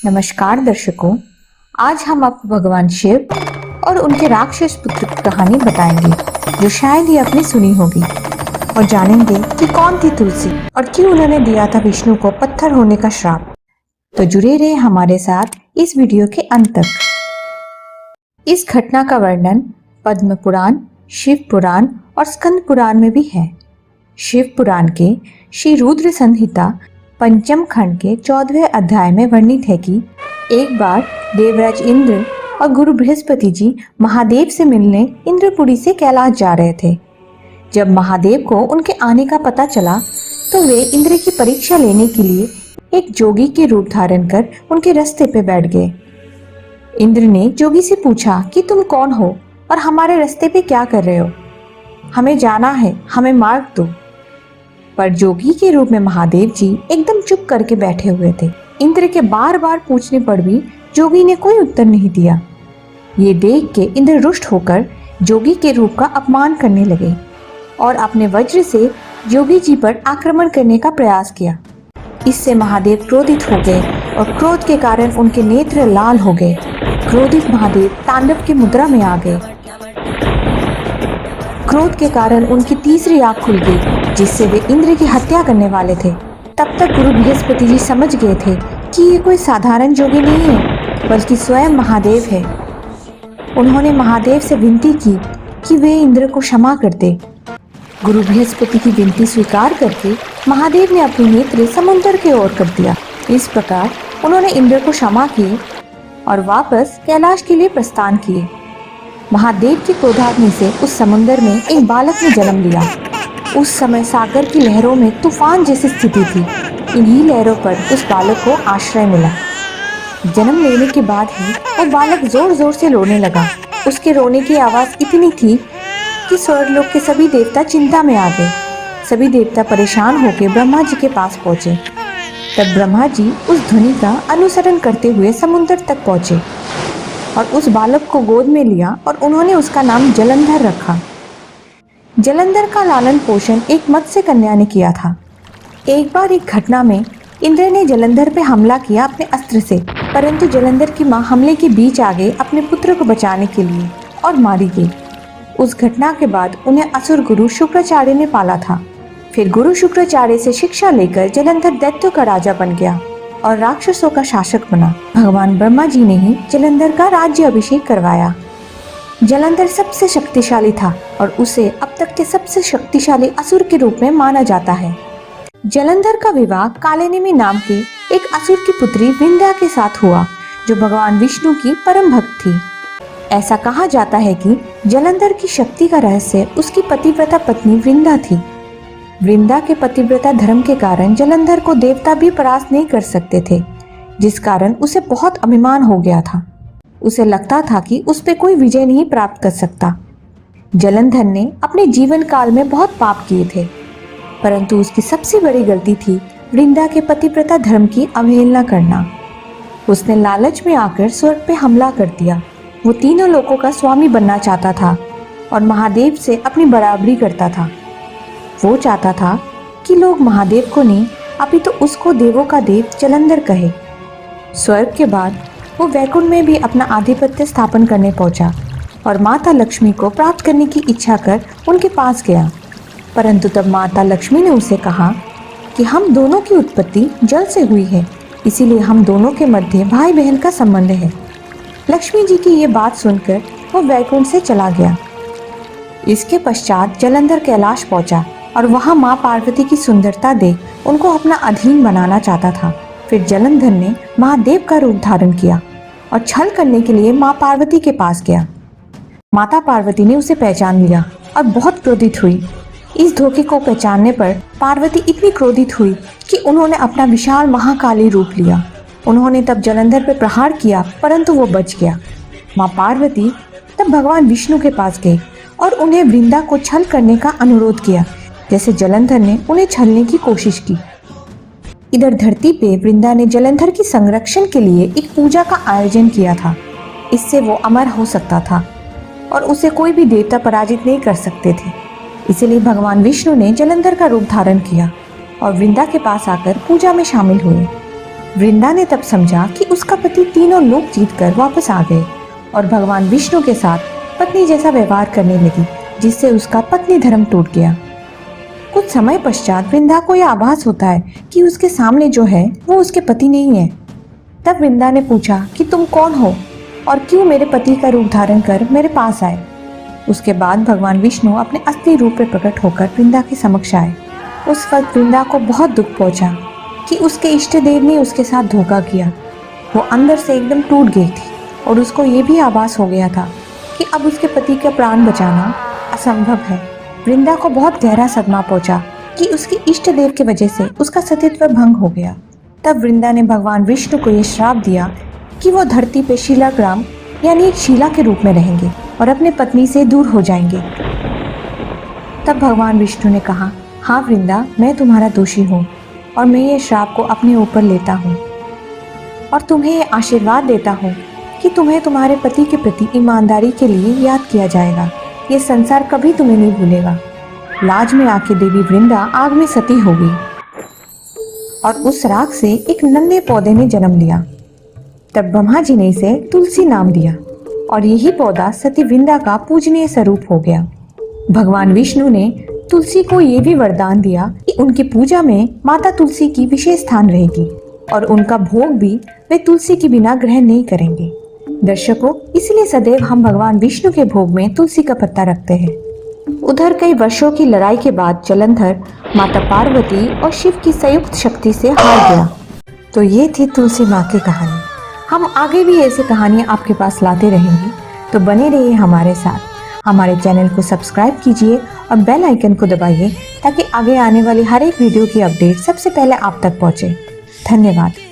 नमस्कार दर्शकों, आज हम आपको भगवान शिव और उनके राक्षस पुत्र की कहानी बताएंगे जो शायद ही आपने सुनी होगी, और जानेंगे कि कौन थी तुलसी और क्यों उन्होंने दिया था विष्णु को पत्थर होने का श्राप। तो जुड़े रहे हमारे साथ इस वीडियो के अंत तक। इस घटना का वर्णन पद्म पुराण, शिव पुराण और स्कंद पुराण में भी है। शिव पुराण के श्री रुद्र संहिता पंचम खंड के 14वें अध्याय में वर्णित है कि एक बार देवराज इंद्र और गुरु बृहस्पति जी महादेव से मिलने इंद्रपुरी से कैलाश जा रहे थे। जब महादेव को उनके आने का पता चला तो वे इंद्र की परीक्षा लेने के लिए एक जोगी के रूप धारण कर उनके रास्ते पे बैठ गए। इंद्र ने जोगी से पूछा कि तुम कौन हो और हमारे रास्ते पे क्या कर रहे हो? हमें जाना है, हमें मार्ग दो। पर जोगी के रूप में महादेव जी एकदम चुप करके बैठे हुए थे। इंद्र के बार बार पूछने पर भी जोगी ने कोई उत्तर नहीं दिया। ये देख के इंद्र रुष्ट होकर जोगी के रूप का अपमान करने लगे और अपने वज्र से जोगी जी पर आक्रमण करने का प्रयास किया। इससे महादेव क्रोधित हो गए और क्रोध के कारण उनके नेत्र लाल हो गए। क्रोधित महादेव तांडव की मुद्रा में आ गए। क्रोध के कारण उनकी तीसरी आंख खुल गई, जिससे वे इंद्र की हत्या करने वाले थे। तब तक गुरु बृहस्पति जी समझ गए थे कि ये कोई साधारण जोगी नहीं है, बल्कि स्वयं महादेव है। उन्होंने महादेव से विनती की कि वे इंद्र को क्षमा कर दे। गुरु बृहस्पति की विनती स्वीकार करके महादेव ने अपने नेत्र समुद्र की ओर कर दिया। इस प्रकार उन्होंने इंद्र को क्षमा किए और वापस कैलाश के लिए प्रस्थान किए। महादेव के क्रोधाग्नि से उस समुद्र में एक बालक ने जन्म लिया। उस समय सागर की लहरों में तूफान जैसी स्थिति थी। इन्हीं लहरों पर उस बालक को आश्रय मिला। जन्म लेने के बाद ही वो बालक जोर जोर से रोने लगा। उसके रोने की आवाज़ इतनी थी कि स्वर्गलोक के सभी देवता चिंता में आ गए। सभी देवता परेशान होकर ब्रह्मा जी के पास पहुंचे। तब ब्रह्मा जी उस ध्वनि का अनुसरण करते हुए समुद्र तक पहुंचे और उस बालक को गोद में लिया और उन्होंने उसका नाम जलंधर रखा। जलंधर का लालन पोषण एक मत्स्य कन्या ने किया था। एक बार एक घटना में इंद्र ने जलंधर पे हमला किया अपने अस्त्र से, परंतु जलंधर की मां हमले के बीच आ गई अपने पुत्र को बचाने के लिए और मारी गई। उस घटना के बाद उन्हें असुर गुरु शुक्राचार्य ने पाला था। फिर गुरु शुक्राचार्य से शिक्षा लेकर जलंधर दैत्यों का राजा बन गया और राक्षसों का शासक बना। भगवान ब्रह्मा जी ने ही जलंधर का राज्य अभिषेक करवाया। जलंधर सबसे शक्तिशाली था और उसे अब तक के सबसे शक्तिशाली असुर के रूप में माना जाता है। जलंधर का विवाह कालिनेमि नाम के एक असुर की पुत्री वृंदा के साथ हुआ, जो भगवान विष्णु की परम भक्त थी। ऐसा कहा जाता है कि जलंधर की शक्ति का रहस्य उसकी पतिव्रता पत्नी वृंदा थी। वृंदा के पतिव्रता धर्म के कारण जलंधर को देवता भी परास्त नहीं कर सकते थे, जिस कारण उसे बहुत अभिमान हो गया था। उसे लगता था कि उस पे कोई विजय नहीं प्राप्त कर सकता। जलंधर ने अपने जीवन काल में बहुत पाप किए थे, परंतु उसकी सबसे बड़ी गलती थी वृंदा के पतिव्रता धर्म की अवहेलना करना। उसने लालच में आकर स्वर्ग पे हमला कर दिया। वो तीनों लोकों का स्वामी बनना चाहता था और महादेव से अपनी बराबरी करता था। वो चाहता था कि लोग महादेव को नहीं, अभी तो उसको देवों का देव जलंधर कहे। स्वर्ग के बाद वो वैकुंठ में भी अपना आधिपत्य स्थापन करने पहुंचा और माता लक्ष्मी को प्राप्त करने की इच्छा कर उनके पास गया। परंतु तब माता लक्ष्मी ने उसे कहा कि हम दोनों की उत्पत्ति जल से हुई है, इसीलिए हम दोनों के मध्य भाई बहन का संबंध है। लक्ष्मी जी की ये बात सुनकर वो वैकुंठ से चला गया। इसके पश्चात जलंधर कैलाश पहुंचा और वहां माँ पार्वती की सुंदरता देख उनको अपना अधीन बनाना चाहता था। फिर जलंधर ने महादेव का रूप धारण किया और छल करने के लिए माँ पार्वती के पास गया। माता पार्वती ने उसे पहचान लिया और बहुत क्रोधित हुई। इस धोखे को पहचानने पर पार्वती इतनी क्रोधित हुई कि उन्होंने अपना विशाल महाकाली रूप लिया। उन्होंने तब जलंधर पर प्रहार किया, परंतु वो बच गया। माँ पार्वती तब भगवान विष्णु के पास गई और उन्हें वृंदा को छल करने का अनुरोध किया, जैसे जलंधर ने उन्हें छलने की कोशिश की। इधर धरती पे वृंदा ने जलंधर की संरक्षण के लिए एक पूजा का आयोजन किया था। इससे वो अमर हो सकता था और उसे कोई भी देवता पराजित नहीं कर सकते थे। इसीलिए भगवान विष्णु ने जलंधर का रूप धारण किया और वृंदा के पास आकर पूजा में शामिल हुए। वृंदा ने तब समझा कि उसका पति तीनों लोक जीतकर वापस आ गए और भगवान विष्णु के साथ पत्नी जैसा व्यवहार करने लगी, जिससे उसका पत्नी धर्म टूट गया। कुछ समय पश्चात वृंदा को यह आभास होता है कि उसके सामने जो है वो उसके पति नहीं है। तब वृंदा ने पूछा कि तुम कौन हो और क्यों मेरे पति का रूप धारण कर मेरे पास आए। उसके बाद भगवान विष्णु अपने असली रूप में प्रकट होकर वृंदा के समक्ष आए। उस वक्त वृंदा को बहुत दुख पहुंचा कि उसके इष्ट देव ने उसके साथ धोखा किया। वो अंदर से एकदम टूट गई थी और उसको ये भी आभास हो गया था कि अब उसके पति का प्राण बचाना असंभव है। वृंदा को बहुत गहरा सदमा पहुंचा कि उसके इष्ट देव की वजह से उसका सतीत्व भंग हो गया। तब वृंदा ने भगवान विष्णु को यह श्राप दिया कि वो धरती पे शीलाग्राम यानी एक शीला के रूप में रहेंगे और अपने पत्नी से दूर हो जाएंगे। तब भगवान विष्णु ने कहा, हाँ वृंदा, मैं तुम्हारा दोषी हूँ और मैं ये श्राप को अपने ऊपर लेता हूँ और तुम्हें ये आशीर्वाद देता हूँ कि तुम्हें तुम्हारे पति के प्रति ईमानदारी के लिए याद किया जाएगा। ये संसार कभी तुम्हें नहीं भूलेगा। लाज में आके देवी वृंदा आग में सती हो गई और उस राख से एक नन्हे पौधे ने जन्म लिया। तब ब्रह्मा जी ने इसे तुलसी नाम दिया और यही पौधा सती वृंदा का पूजनीय स्वरूप हो गया। भगवान विष्णु ने तुलसी को ये भी वरदान दिया कि उनकी पूजा में माता तुलसी की विशेष स्थान रहेगी और उनका भोग भी वे तुलसी के बिना ग्रहण नहीं करेंगे। दर्शकों, इसलिए सदैव हम भगवान विष्णु के भोग में तुलसी का पत्ता रखते हैं। उधर कई वर्षों की लड़ाई के बाद जलंधर माता पार्वती और शिव की संयुक्त शक्ति से हार गया। तो ये थी तुलसी माँ की कहानी। हम आगे भी ऐसी कहानियाँ आपके पास लाते रहेंगे, तो बने रहिए हमारे साथ। हमारे चैनल को सब्सक्राइब कीजिए और बेल आइकन को दबाइए ताकि आगे आने वाली हर एक वीडियो की अपडेट सबसे पहले आप तक पहुँचे। धन्यवाद।